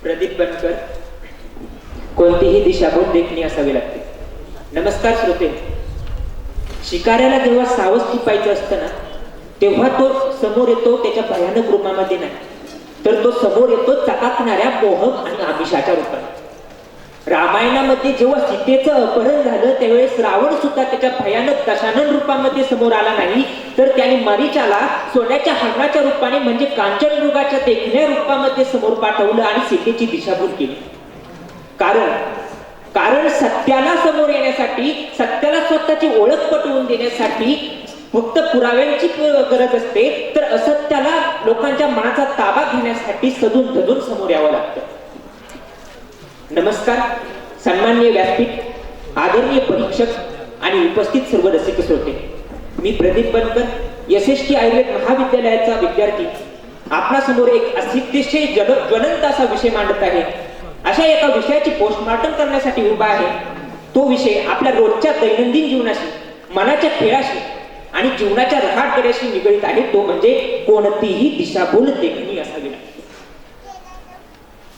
प्रदीप बनकर, कोणतीही दिशाभूल देखणी असावी लागते. नमस्कार श्रोते. शिकाऱ्याला जेव्हा सावध शिपायचं असतं ना, तेव्हा तो समोर येतो त्याच्या भयानक रूपामध्ये नाही, तर तो समोर येतो चकाकणाऱ्या मोहक आणि आमिषाच्या रूपाने. रामायणामध्ये जेव्हा सीतेचं अपहरण झालं त्यावेळेस रावण सुद्धा त्याच्या भयानक दशानन रूपामध्ये समोर आला नाही, तर त्याने मारीचाला सोन्याच्या हरणाच्या रूपाने म्हणजे कांचनमृगाच्या देखण्या रूपामध्ये समोर पाठवलं आणि सीतेची दिशाभूल केली. कारण सत्याला समोर येण्यासाठी, सत्याला स्वतःची ओळख पटवून देण्यासाठी फक्त पुराव्यांची गरज असते, तर असत्याला लोकांच्या मनाचा ताबा घेण्यासाठी सदून धजून समोर यावं लागतं. नमस्कार सन्माननीय व्यासपीठ, आदरणीय परीक्षक आणि उपस्थित सर्व रसिक श्रोते. मी प्रदीप बनकर, यशस्वी आयुर्वेद महाविद्यालयाचा विद्यार्थी, आपणासमोर एक अतिशय ज्वलंत असा विषय मांडत आहे. अशा एका विषयाची पोस्टमॉर्टम करण्यासाठी उभा आहे. तो विषय आपल्या रोजच्या दैनंदिन जीवनाशी, मनाच्या खेळाशी आणि जीवनाच्या रहाटगड्याशी निगडित आहे. तो म्हणजे कोणतीही दिशाभूल देखणी असावी लागते.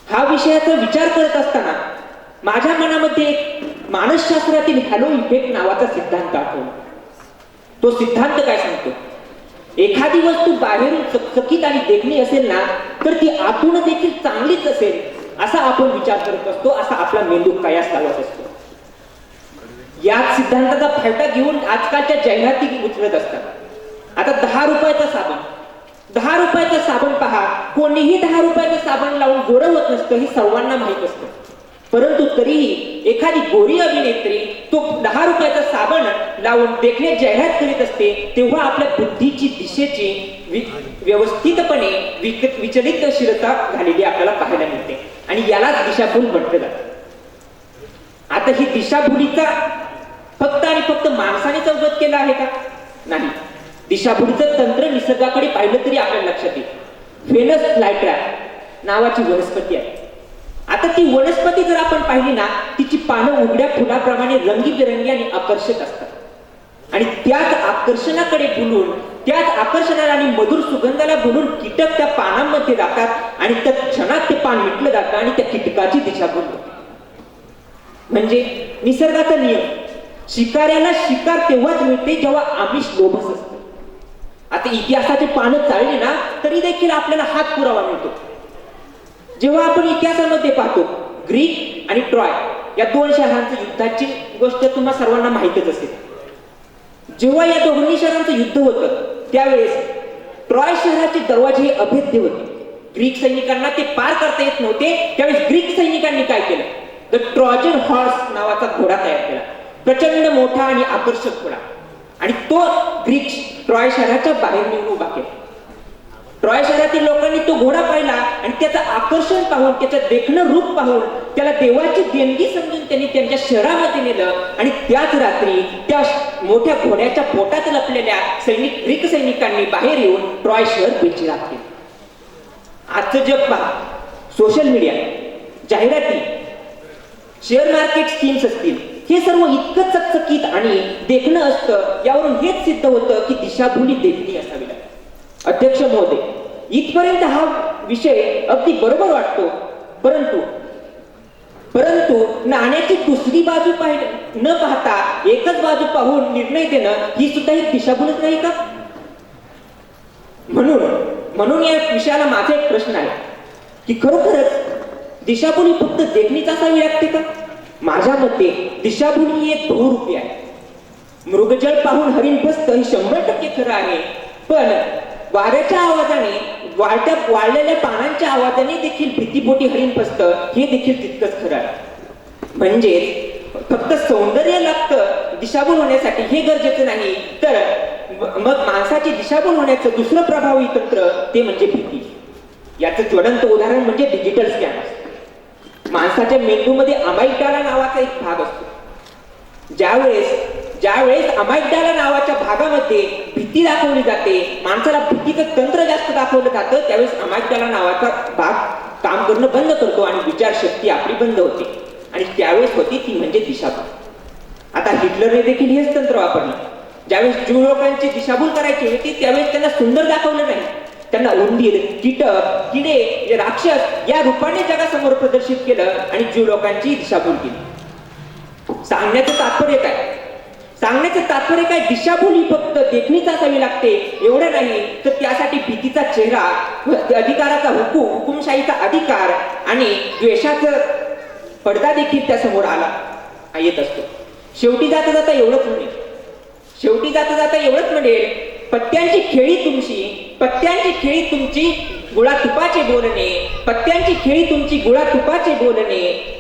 हा विषयाचा विचार करत असताना माझ्या मनामध्ये एक मानसशास्त्रातील हॅलो इफेक्ट नावाचा सिद्धांत आठवला. तो सिद्धांत काय सांगतो? एखादी वस्तू बाहेरून चकचकीत आणि देखणी असेल ना, तर ती आतून देखील चांगलीच असेल असा आपण विचार करत असतो, असा आपला मेंदू कयास लावत असतो. याच सिद्धांताचा फायदा घेऊन आजकालच्या जाहिराती उचलत असतात. आता 10 रुपयाचा साबण, 10 रुपयाचा साबण पहा. कोणीही 10 रुपयाचा साबण लावून गोरं होत नसतं हे सर्वांना माहित असतं. परंतु तरीही एखादी गोरी अभिनेत्री तो 10 रुपयाचा साबण लावून देखणे जाहिरात करीत असते, तेव्हा आपल्या बुद्धीची दिशेची व्यवस्थितपणे विचलितशीलता झालेली आपल्याला पाहायला मिळते आणि यालाच दिशाभूल म्हटलं जातं. आता ही दिशाभूलीचा फक्त आणि फक्त माणसाने अवगत केला आहे का? नाही. दिशाभूलीचं तंत्र निसर्गाकडे पाहिलं तरी आपल्याला लक्षात येईल. व्हेनस फ्लायट्रॅप नावाची वनस्पती आहे. आता ती वनस्पती जर आपण पाहिली ना, तिची पानं उघड्या फुलाप्रमाणे रंगीबेरंगी आणि आकर्षक असतात आणि त्याच आकर्षणाकडे भुलून, त्याच आकर्षणाला आणि मधुर सुगंधाला भुलून कीटक त्या पानांमध्ये जातात आणि त्या क्षणात ते पान मिटलं जातं आणि त्या कीटकाची दिशाभूल होते. म्हणजे निसर्गाचा नियम, शिकाऱ्याला शिकार तेव्हाच मिळते जेव्हा आमिष लोभस असतं. आता इतिहासाचे पानं चालले ना तरी देखील आपल्याला हाच पुरावा मिळतो. जेव्हा आपण इतिहासामध्ये पाहतो, ग्रीक आणि ट्रॉय या 2 शहरांच्या युद्धाची गोष्ट तुम्हा सर्वांना माहितच असेल. जेव्हा या दोन्ही शहरांचं युद्ध होतं त्यावेळेस ट्रॉय शहराचे दरवाजे हे अभेद्य होते. ग्रीक सैनिकांना ते पार करता येत नव्हते. त्यावेळेस ग्रीक सैनिकांनी काय केलं? द ट्रॉजन हॉर्स नावाचा घोडा तयार केला. प्रचंड मोठा आणि आकर्षक घोडा, आणि तो ग्रीक ट्रॉय शहराच्या बाहेर नेऊन उभा केला. ट्रॉय शहरातील लोकांनी तो घोडा पाहिला आणि त्याचं आकर्षण पाहून, त्याचं देखणं रूप पाहून त्याला देवाची देणगी समजून त्यांनी त्यांच्या शहरामध्ये नेलं आणि त्याच रात्री त्या मोठ्या घोड्याच्या पोटात लपलेल्या ग्रीक सैनिकांनी बाहेर येऊन ट्रॉय शहर बेचिराख केले. आजचं जग पहा, सोशल मीडिया, जाहिराती, शेअर मार्केट स्कीम्स असतील, हे सर्व इतकं चकचकीत आणि देखणं असतं. यावरून हेच सिद्ध होतं की दिशाभूली देखणी असावी लागते. अध्यक्ष महोदय, इथपर्यंत हा विषय अगदी बरोबर वाटतो, परंतु नाण्याची दुसरी बाजू न पाहता एकच बाजू पाहून निर्णय देणं ही सुद्धा एक दिशाभूलच नाही का? म्हणून या विषयाला माझा एक प्रश्न आहे की खरोखरच दिशाभूली फक्त देखणीच असावी लागते का? माझ्या मते दिशाभूली ही एक बहुरूपी आहे. मृगजळ पाहून हरिण फसतं हे 100% खरं आहे, पण वाऱ्याच्या आवाजाने, वाळलेल्या पानांच्या आवाजाने देखील भीतीपोटी हरिण फसतं हे देखील तितकंच खरं आहे. म्हणजे फक्त सौंदर्य लागतं दिशाभूल होण्यासाठी हे गरजेचं नाही, तर मग माणसाची दिशाभूल होण्याचं दुसरं प्रभावी तंत्र ते म्हणजे भीती. याचं ज्वलंत उदाहरण म्हणजे डिजिटल स्कॅम. माणसाच्या मेंदूमध्ये अमायग्डाला नावाचा एक भाग असतो. ज्यावेळेस अमायग्डाला नावाच्या भागामध्ये भीती दाखवली जाते, माणसाला भीतीचं तंत्र जास्त दाखवलं जातं, त्यावेळेस अमायग्डाला नावाचा भाग काम करणं बंद करतो आणि विचारशक्ती आपली बंद होते, आणि त्यावेळेस होती ती म्हणजे दिशाभूल. आता हिटलरने देखील हेच तंत्र वापरलं. ज्यावेळेस ज्यू लोकांची दिशाभूल करायची होती त्यावेळेस त्यांना सुंदर दाखवलं नाही, त्यांना उंदीर, कीटक, किडे, राक्षस या रूपाने जगासमोर प्रदर्शित केलं आणि जीव लोकांची दिशाभूल केली. सांगण्याचं तात्पर्य काय? सांगण्याचं तात्पर्य काय? दिशाभूल ही फक्त देखणीच असावी लागते एवढं नाही, तर त्यासाठी भीतीचा चेहरा, अधिकाराचा हुकुमशाहीचा अधिकार आणि द्वेषाचा पडदा देखील त्या समोर आला येत असतो. शेवटी जाता जाता एवढंच म्हणेल, पत्त्यांची खेळी तुमची गुळातुपाचे बोलणे, पत्त्यांची खेळी तुमची गुळातुपाचे बोलणे,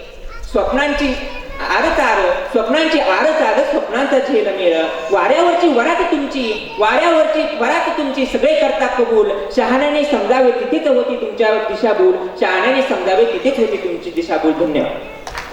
स्वप्नांची आरचार स्वप्नांचा झेलमेळ, वाऱ्यावरची वरात तुमची सगळे करता कबूल, शहाण्याने समजावे तिथेच होती तुमची दिशाभूल. धन्यवाद.